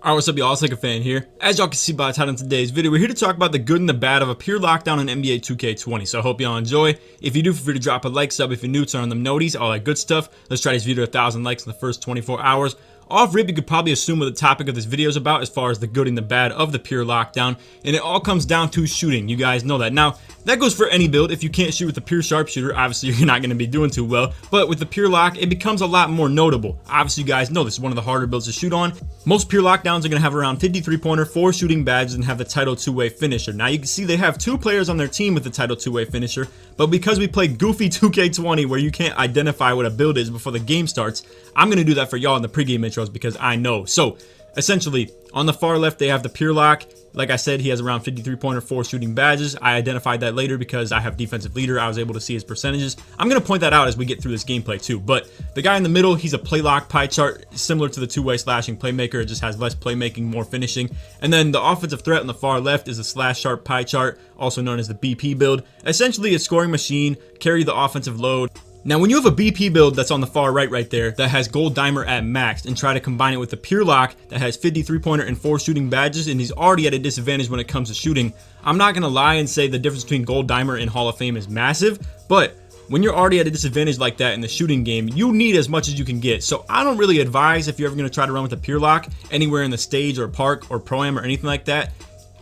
Alright, what's up y'all, it's LakerFan here. As y'all can see by the title of today's video, we're here to talk about the good and the bad of a pure lockdown in NBA 2K20. So I hope y'all enjoy. If you do, feel free to drop a like, sub if you're new, turn on them noties, all that good stuff. Let's try this video to 1,000 likes in the first 24 hours. Off rip, you could probably assume what the topic of this video is about as far as the good and the bad of the pure lockdown, and it all comes down to shooting. You guys know that. Now, that goes for any build. If you can't shoot with the pure sharpshooter, obviously you're not going to be doing too well, but with the pure lock, it becomes a lot more notable. Obviously, you guys know this is one of the harder builds to shoot on. Most pure lockdowns are going to have around 50 3-pointer, 4 shooting badges, and have the title two-way finisher. Now, you can see they have 2 players on their team with the title two-way finisher, but because we play goofy 2K20 where you can't identify what a build is before the game starts, I'm going to do that for y'all in the pregame intros because I know. So essentially, on the far left, they have the pure lock. Like I said, he has around 50 3-pointer, 4 shooting badges. I identified that later because I have defensive leader. I was able to see his percentages. I'm going to point that out as we get through this gameplay too. But the guy in the middle, he's a play lock pie chart, similar to the two-way slashing playmaker. It just has less playmaking, more finishing. And then the offensive threat on the far left is a slash sharp pie chart, also known as the BP build. Essentially, a scoring machine, carry the offensive load. Now, when you have a BP build that's on the far right there that has gold dimer at max and try to combine it with the pure lock that has 50 3-pointer and 4 shooting badges and he's already at a disadvantage when it comes to shooting, I'm not going to lie and say the difference between gold dimer and Hall of Fame is massive, but when you're already at a disadvantage like that in the shooting game, you need as much as you can get. So I don't really advise, if you're ever going to try to run with a pure lock anywhere in the stage or park or pro-am or anything like that,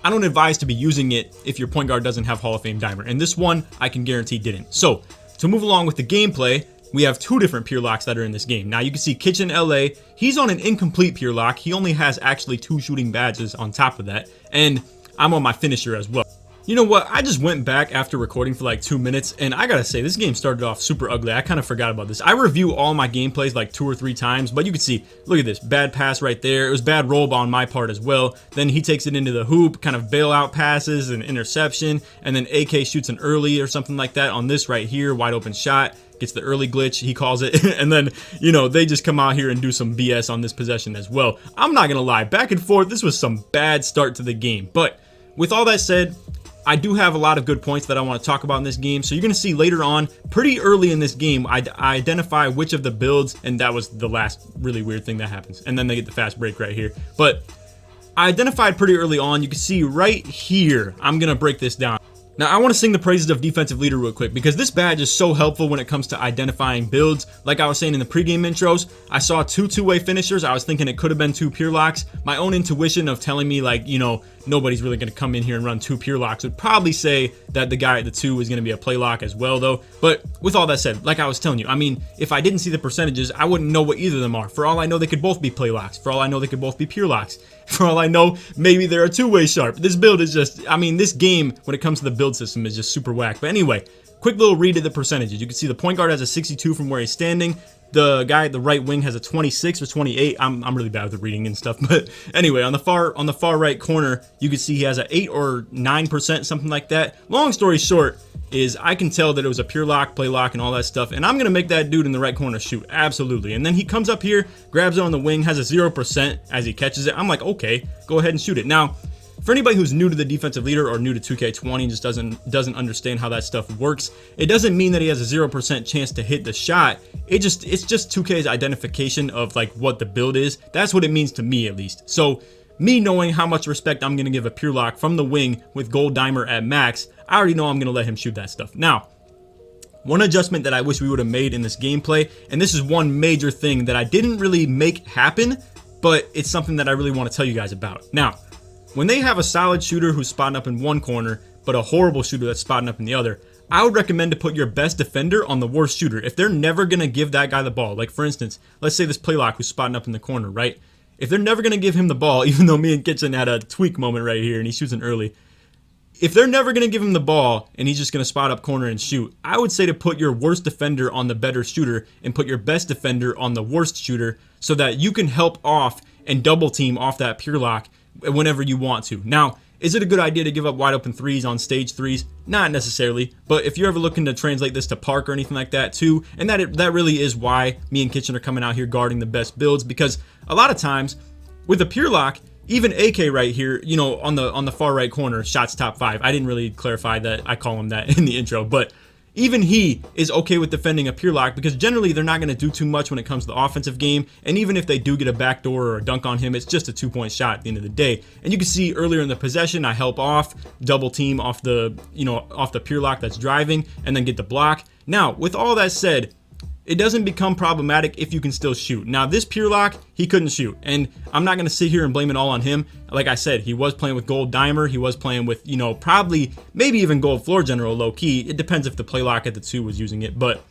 I don't advise to be using it if your point guard doesn't have Hall of Fame dimer. And this one, I can guarantee didn't. So to move along with the gameplay, we have 2 different pure locks that are in this game. Now you can see Kitchen LA, he's on an incomplete pure lock. He only has actually 2 shooting badges on top of that. And I'm on my finisher as well. You know what? I just went back after recording for like 2 minutes, and I gotta say, this game started off super ugly. I kind of forgot about this. I review all my gameplays like 2 or 3 times, but you can see, look at this, bad pass right there. It was bad roll on my part as well. Then he takes it into the hoop, kind of bailout passes and interception, and then AK shoots an early or something like that on this right here, wide open shot. Gets the early glitch, he calls it, and then, you know, they just come out here and do some BS on this possession as well. I'm not gonna lie, back and forth, this was some bad start to the game. But with all that said, I do have a lot of good points that I want to talk about in this game. So you're going to see later on, pretty early in this game, I identify which of the builds, and that was the last really weird thing that happens. And then they get the fast break right here. But I identified pretty early on, you can see right here, I'm going to break this down. Now, I want to sing the praises of defensive leader real quick because this badge is so helpful when it comes to identifying builds. Like I was saying in the pregame intros, I saw 2 two-way finishers. I was thinking it could have been 2 pure locks. My own intuition of telling me, like, you know, nobody's really going to come in here and run 2 pure locks would probably say that the guy at the 2 is going to be a play lock as well, though. But with all that said, like I was telling you, I mean, if I didn't see the percentages, I wouldn't know what either of them are. For all I know, they could both be play locks. For all I know, they could both be pure locks. For all I know, maybe they're a two-way sharp. This build is just, I mean, this game, when it comes to the build system, is just super whack. But anyway, quick little read of the percentages. You can see the point guard has a 62 from where he's standing. The guy at the right wing has a 26 or 28. I'm really bad with the reading and stuff, but anyway, on the far right corner, you can see he has a 8 or 9%, something like that. Long story short is I can tell that it was a pure lock, play lock, and all that stuff, and I'm gonna make that dude in the right corner shoot, absolutely. And then he comes up here, grabs it on the wing, has a 0% as he catches it. I'm like, okay, go ahead and shoot it. Now, for anybody who's new to the defensive leader or new to 2K20 and just doesn't understand how that stuff works, it doesn't mean that he has a 0% chance to hit the shot. It's just 2K's identification of like what the build is. That's what it means to me, at least. So me knowing how much respect I'm going to give a pure lock from the wing with gold dimer at max, I already know I'm going to let him shoot that stuff. Now, one adjustment that I wish we would have made in this gameplay, and this is one major thing that I didn't really make happen, but it's something that I really want to tell you guys about. Now, when they have a solid shooter who's spotting up in one corner, but a horrible shooter that's spotting up in the other, I would recommend to put your best defender on the worst shooter. If they're never going to give that guy the ball, like for instance, let's say this play lock who's spotting up in the corner, right? If they're never going to give him the ball, even though me and Kitchen had a tweak moment right here and he shoots an early, if they're never going to give him the ball and he's just going to spot up corner and shoot, I would say to put your worst defender on the better shooter and put your best defender on the worst shooter so that you can help off and double team off that pure lock whenever you want to. Now, is it a good idea to give up wide open threes on stage threes? Not necessarily, but if you're ever looking to translate this to park or anything like that too, and that really is why me and Kitchen are coming out here guarding the best builds, because a lot of times with a pure lock, even AK right here, you know, on the far right corner, shots top 5. I didn't really clarify that I call him that in the intro, but even he is okay with defending a pure lock because generally they're not going to do too much when it comes to the offensive game. And even if they do get a backdoor or a dunk on him, it's just a 2-point shot at the end of the day. And you can see earlier in the possession, I help off, double team off the, off the pure lock that's driving, and then get the block. Now, with all that said, it doesn't become problematic if you can still shoot. Now, this pure lock, he couldn't shoot, and I'm not going to sit here and blame it all on him. Like I said, he was playing with gold dimer. He was playing with, probably maybe even gold floor general low key. It depends if the play lock at the 2 was using it. But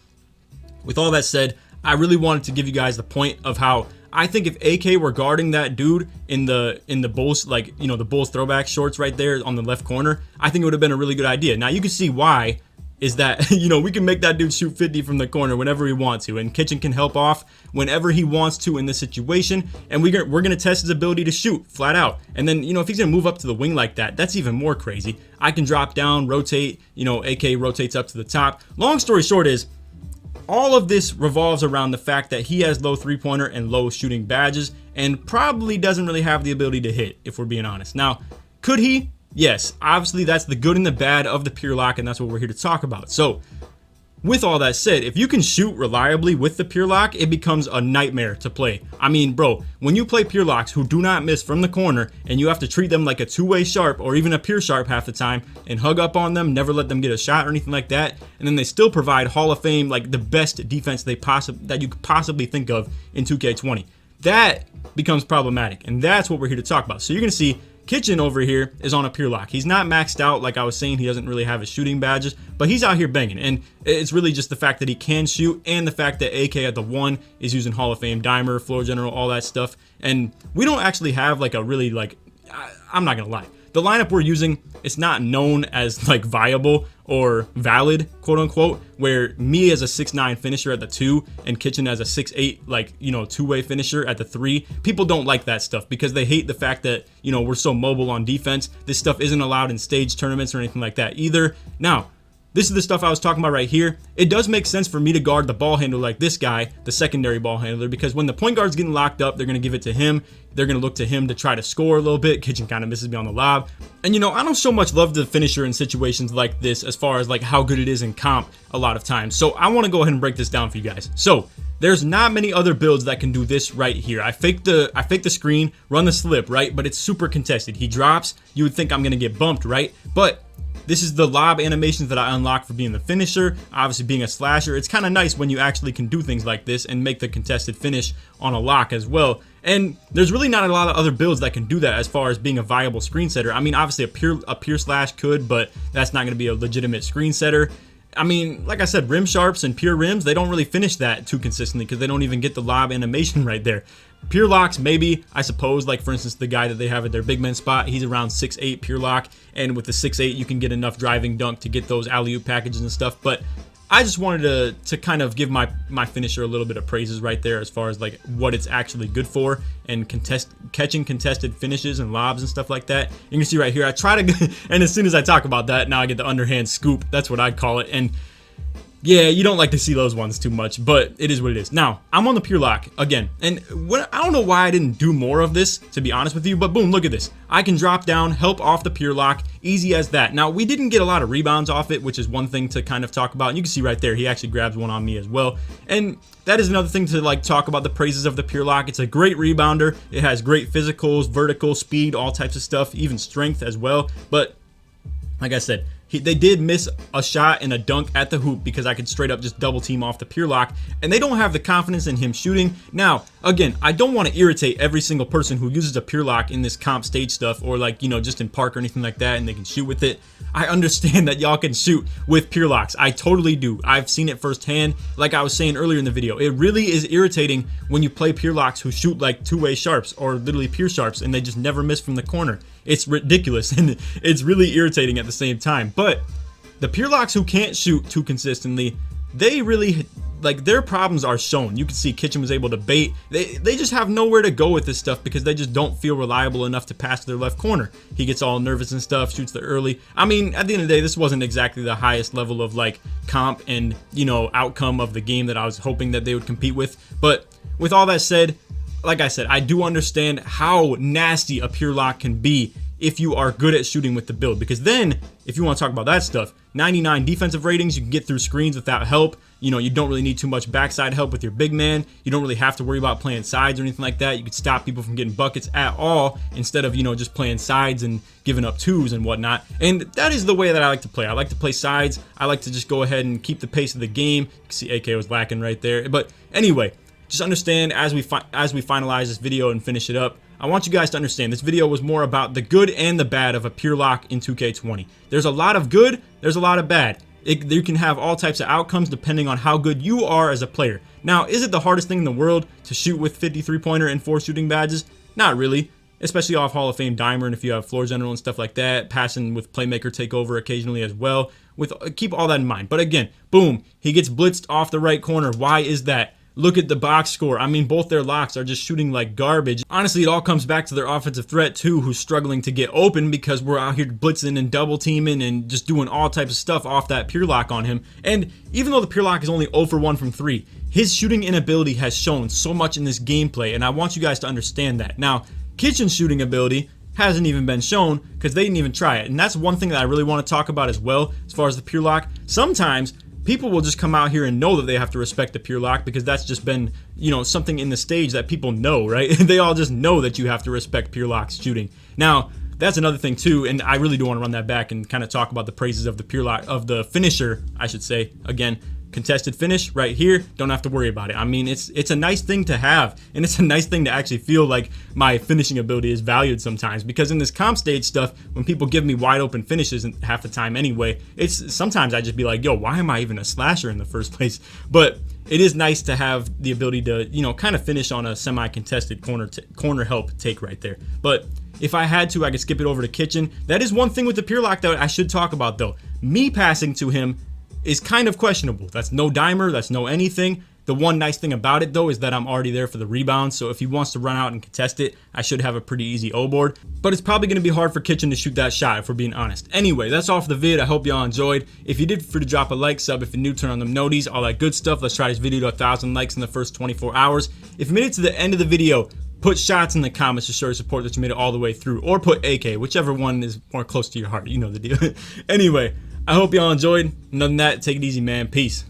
with all that said, I really wanted to give you guys the point of how I think if AK were guarding that dude in the Bulls, like, the Bulls throwback shorts right there on the left corner, I think it would have been a really good idea. Now, you can see why. Is that, we can make that dude shoot 50 from the corner whenever he wants to, and Kitchen can help off whenever he wants to in this situation, and we're gonna test his ability to shoot flat out. And then, if he's gonna move up to the wing like that, that's even more crazy. I can drop down, rotate, AK rotates up to the top. Long story short is, all of this revolves around the fact that he has low three-pointer and low shooting badges, and probably doesn't really have the ability to hit, if we're being honest. Now, could he? Yes, obviously that's the good and the bad of the pure lock, and that's what we're here to talk about. So, with all that said, if you can shoot reliably with the pure lock, it becomes a nightmare to play. I mean, bro, when you play pure locks who do not miss from the corner, and you have to treat them like a two-way sharp or even a pure sharp half the time, and hug up on them, never let them get a shot or anything like that, and then they still provide Hall of Fame, like the best defense that you could possibly think of in 2K20, that becomes problematic, and that's what we're here to talk about. So you're gonna see Kitchen over here is on a pure lock. He's not maxed out, like I was saying. He doesn't really have his shooting badges, but he's out here banging, and it's really just the fact that he can shoot and the fact that AK at the 1 is using Hall of Fame dimer, floor general, all that stuff. And we don't actually have like a really, like, I'm not gonna lie, the lineup we're using, it's not known as like viable or valid, quote unquote, where me as a 6'9" finisher at the 2 and Kitchen as a 6'8", like, two-way finisher at the 3, people don't like that stuff because they hate the fact that, we're so mobile on defense. This stuff isn't allowed in stage tournaments or anything like that either. Now, this is the stuff I was talking about right here. It does make sense for me to guard the ball handler like this guy, the secondary ball handler, because when the point guard's getting locked up, they're going to give it to him. They're going to look to him to try to score a little bit. Kitchen kind of misses me on the lob. And, I don't so much love the finisher in situations like this as far as like how good it is in comp a lot of times. So I want to go ahead and break this down for you guys. So there's not many other builds that can do this right here. I fake the screen, run the slip, right? But it's super contested. He drops. You would think I'm going to get bumped, right? But this is the lob animations that I unlock for being the finisher. Obviously, being a slasher, it's kind of nice when you actually can do things like this and make the contested finish on a lock as well. And there's really not a lot of other builds that can do that as far as being a viable screen setter. I mean, obviously a pure slash could, but that's not going to be a legitimate screen setter. I mean, like I said, rim sharps and pure rims, they don't really finish that too consistently because they don't even get the lob animation right there. Pure locks, maybe, I suppose, like for instance, the guy that they have at their big man spot, he's around 6'8" pure lock, and with the 6'8", you can get enough driving dunk to get those alley-oop packages and stuff. But I just wanted to kind of give my finisher a little bit of praises right there as far as like what it's actually good for and catching contested finishes and lobs and stuff like that. You can see right here, I try to, and as soon as I talk about that, now I get the underhand scoop. That's what I'd call it. And yeah, you don't like to see those ones too much, but it is what it is. Now, I'm on the pure lock again, and I don't know why I didn't do more of this, to be honest with you, but boom, look at this. I can drop down, help off the pure lock, easy as that. Now, we didn't get a lot of rebounds off it, which is one thing to kind of talk about, and you can see right there, he actually grabs one on me as well. And that is another thing to like talk about the praises of the pure lock. It's a great rebounder. It has great physicals, vertical, speed, all types of stuff, even strength as well. But like I said, they did miss a shot and a dunk at the hoop because I could straight up just double team off the pure lock, and they don't have the confidence in him shooting. Now, again, I don't want to irritate every single person who uses a pure lock in this comp stage stuff or like, just in park or anything like that, and they can shoot with it. I understand that y'all can shoot with pure locks. I totally do. I've seen it firsthand. Like I was saying earlier in the video, it really is irritating when you play pure locks who shoot like two-way sharps or literally pure sharps and they just never miss from the corner. It's ridiculous and it's really irritating at the same time. But the pure locks who can't shoot too consistently, they really, like, their problems are shown. You can see Kitchen was able to bait. They just have nowhere to go with this stuff because they just don't feel reliable enough to pass to their left corner. He gets all nervous and stuff, shoots the early. I mean, at the end of the day, this wasn't exactly the highest level of like comp and, outcome of the game that I was hoping that they would compete with. But with all that said, like I said, I do understand how nasty a pure lock can be if you are good at shooting with the build, because then if you want to talk about that stuff, 99 defensive ratings, you can get through screens without help. You know, you don't really need too much backside help with your big man. You don't really have to worry about playing sides or anything like that. You could stop people from getting buckets at all instead of, you know, just playing sides and giving up twos and whatnot. And that is the way that I like to play. I like to play sides. I like to just go ahead and keep the pace of the game. You can see AK was lacking right there. But anyway, just understand as we finalize this video and finish it up, I want you guys to understand this video was more about the good and the bad of a pure lock in 2K20. There's a lot of good, there's a lot of bad. You can have all types of outcomes depending on how good you are as a player. Now, is it the hardest thing in the world to shoot with 50 3-pointer and 4 shooting badges? Not really, especially off Hall of Fame Dimer, and if you have floor general and stuff like that, passing with playmaker takeover occasionally as well. Keep all that in mind. But again, boom, he gets blitzed off the right corner. Why is that? Look at the box score. I mean, both their locks are just shooting like garbage. Honestly, it all comes back to their offensive threat too, who's struggling to get open because we're out here blitzing and double teaming and just doing all types of stuff off that pure lock on him. And even though the pure lock is only 0 for 1 from 3, his shooting inability has shown so much in this gameplay, and I want you guys to understand that. Now, Kitchen's shooting ability hasn't even been shown because they didn't even try it. And that's one thing that I really want to talk about as well as far as the pure lock. Sometimes people will just come out here and know that they have to respect the pure lock because that's just been, you know, something in the stage that people know, right? They all just know that you have to respect pure lock's shooting. Now, that's another thing too, and I really do want to run that back and kind of talk about the praises of the pure lock, of the finisher, I should say. Again, contested finish right here, don't have to worry about it. I mean, it's a nice thing to have, and it's a nice thing to actually feel like my finishing ability is valued sometimes, because in this comp stage stuff, when people give me wide open finishes, and half the time anyway, it's sometimes I just be like, yo, why am I even a slasher in the first place? But it is nice to have the ability to, you know, kind of finish on a semi-contested corner help take right there. But if I had to, I could skip it over to Kitchen. That is one thing with the pure lock that I should talk about though. Me passing to him is kind of questionable. That's no dimer, that's no anything. The one nice thing about it though is that I'm already there for the rebound, so if he wants to run out and contest it, I should have a pretty easy O board. But it's probably going to be hard for Kitchen to shoot that shot if we're being honest. Anyway, that's all for the vid. I hope y'all enjoyed. If you did, feel free to drop a like, sub if you're new, turn on them noties, all that good stuff. Let's try this video to 1,000 likes in the first 24 hours. If you made it to the end of the video, put shots in the comments to show your support that you made it all the way through, or put AK, whichever one is more close to your heart. You know the deal. Anyway, I hope y'all enjoyed. And other than that, take it easy, man. Peace.